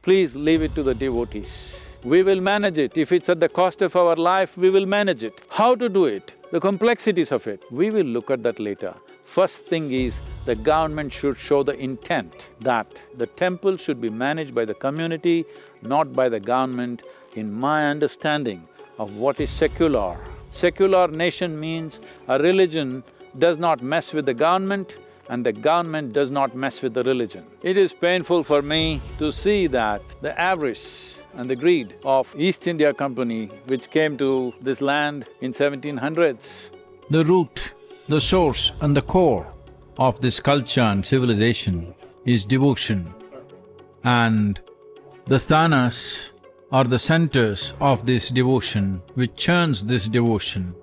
Please leave it to the devotees. We will manage it. If it's at the cost of our life, we will manage it. How to do it, the complexities of it, we will look at that later. First thing is, the government should show the intent that the temple should be managed by the community, not by the government, in my understanding of what is secular. Secular nation means a religion does not mess with the government and the government does not mess with the religion. It is painful for me to see that the avarice and the greed of East India Company, which came to this land in 1700s. The root, the source and the core of this culture and civilization is devotion. And the sthanas are the centers of this devotion, which churns this devotion.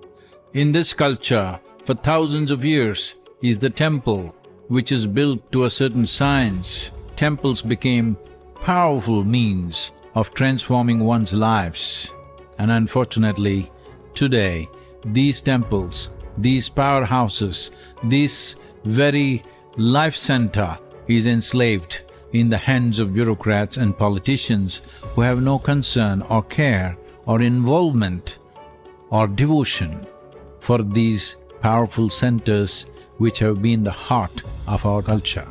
In this culture, for thousands of years, is the temple, which is built to a certain science. Temples became powerful means of transforming one's lives. And unfortunately, today, these temples, these powerhouses, this very life center is enslaved in the hands of bureaucrats and politicians who have no concern or care or involvement or devotion for these powerful centers which have been the heart of our culture.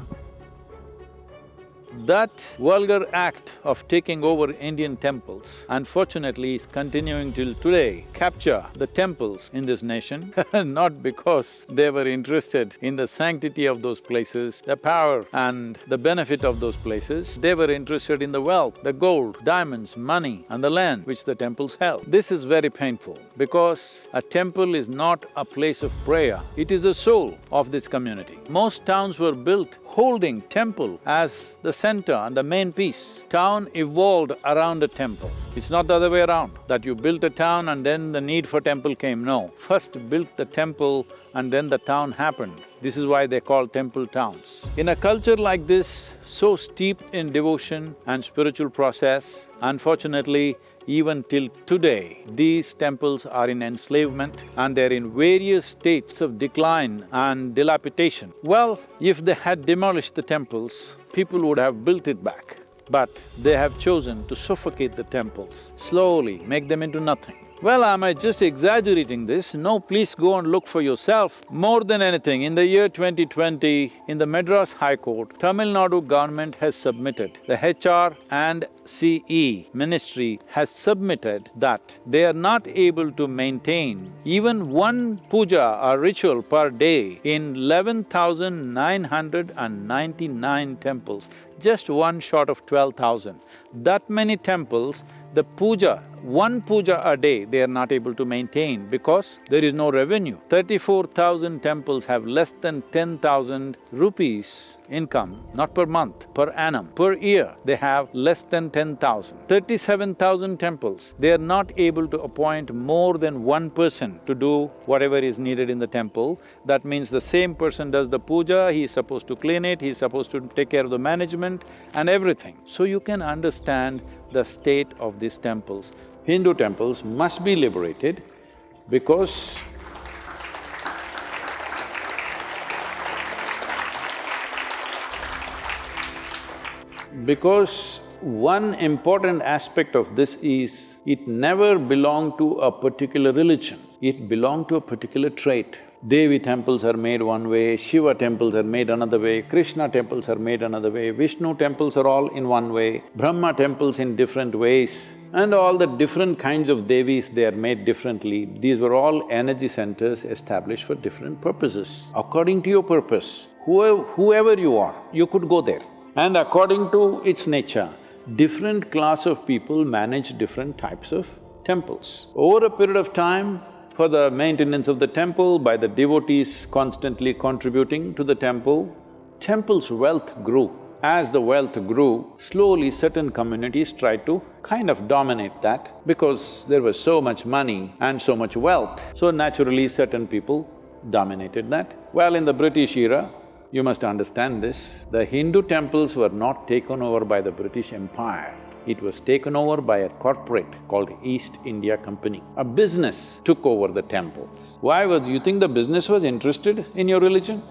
That vulgar act of taking over Indian temples, unfortunately, is continuing till today, capture the temples in this nation not because they were interested in the sanctity of those places, the power and the benefit of those places, they were interested in the wealth, the gold, diamonds, money and the land which the temples held. This is very painful because a temple is not a place of prayer, it is the soul of this community. Most towns were built holding temple as the center and the main piece. Town evolved around a temple. It's not the other way around, that you built a town and then the need for temple came, no. First built the temple and then the town happened. This is why they call temple towns. In a culture like this, so steeped in devotion and spiritual process, unfortunately, even till today, these temples are in enslavement and they're in various states of decline and dilapidation. Well, if they had demolished the temples, people would have built it back. But they have chosen to suffocate the temples, slowly make them into nothing. Well, am I just exaggerating this? No, please go and look for yourself. More than anything, in the year 2020, in the Madras High Court, Tamil Nadu government has submitted, the HR and CE ministry has submitted that they are not able to maintain even one puja or ritual per day in 11,999 temples, just one short of 12,000. That many temples, the puja, one puja a day, they are not able to maintain because there is no revenue. 34,000 temples have less than 10,000 rupees income, not per month, per annum. Per year, they have less than 10,000. 37,000 temples, they are not able to appoint more than one person to do whatever is needed in the temple. That means the same person does the puja, he is supposed to clean it, he is supposed to take care of the management and everything. So you can understand the state of these temples. Hindu temples must be liberated because one important aspect of this is, it never belonged to a particular religion, it belonged to a particular trait. Devi temples are made one way, Shiva temples are made another way, Krishna temples are made another way, Vishnu temples are all in one way, Brahma temples in different ways, and all the different kinds of Devis, they are made differently. These were all energy centers established for different purposes. According to your purpose, whoever you are, you could go there. And according to its nature, different class of people manage different types of temples. Over a period of time, for the maintenance of the temple, by the devotees constantly contributing to the temple, temple's wealth grew. As the wealth grew, slowly certain communities tried to kind of dominate that because there was so much money and so much wealth, so naturally certain people dominated that. Well, in the British era, you must understand this, the Hindu temples were not taken over by the British Empire. It was taken over by a corporate called East India Company. A business took over the temples. Why was… you think the business was interested in your religion?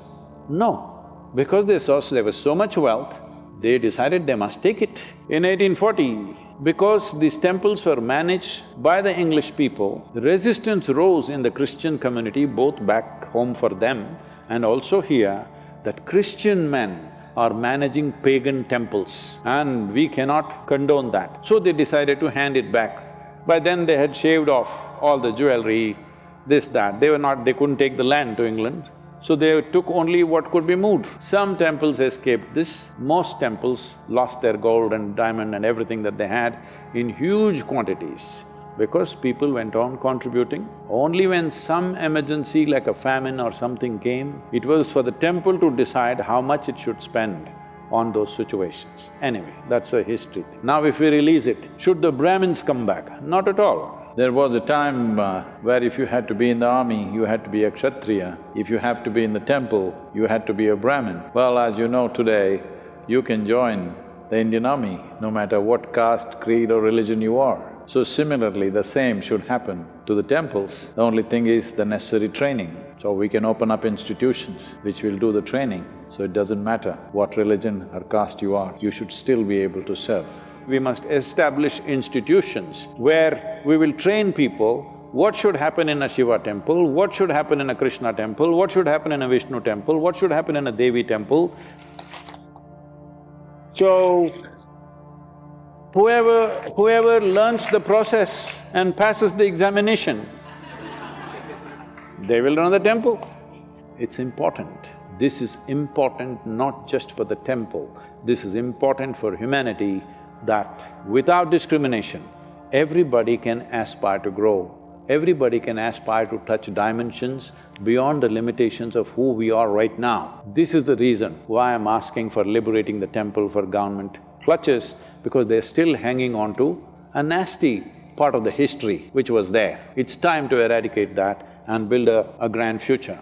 No, because they saw there was so much wealth, They decided they must take it. In 1840, because these temples were managed by the English people, resistance rose in the Christian community, both back home for them and also here, that Christian men are managing pagan temples and we cannot condone that. So they decided to hand it back. By then they had shaved off all the jewelry, this, that. They couldn't take the land to England, so they took only what could be moved. Some temples escaped this, most temples lost their gold and diamond and everything that they had in huge quantities because people went on contributing. Only when some emergency like a famine or something came, it was for the temple to decide how much it should spend on those situations. Anyway, that's a history thing. Now if we release it, should the Brahmins come back? Not at all. There was a time where if you had to be in the army, you had to be a Kshatriya. If you have to be in the temple, you had to be a Brahmin. Well, as you know today, you can join the Indian army no matter what caste, creed or religion you are. So similarly, the same should happen to the temples. The only thing is the necessary training. So we can open up institutions which will do the training. So it doesn't matter what religion or caste you are, you should still be able to serve. We must establish institutions where we will train people what should happen in a Shiva temple, what should happen in a Krishna temple, what should happen in a Vishnu temple, what should happen in a Devi temple. So, whoever learns the process and passes the examination, they will run the temple. It's important. This is important not just for the temple, this is important for humanity, that without discrimination, everybody can aspire to grow, everybody can aspire to touch dimensions beyond the limitations of who we are right now. This is the reason why I'm asking for liberating the temple for government clutches, because they're still hanging on to a nasty part of the history which was there. It's time to eradicate that and build a grand future.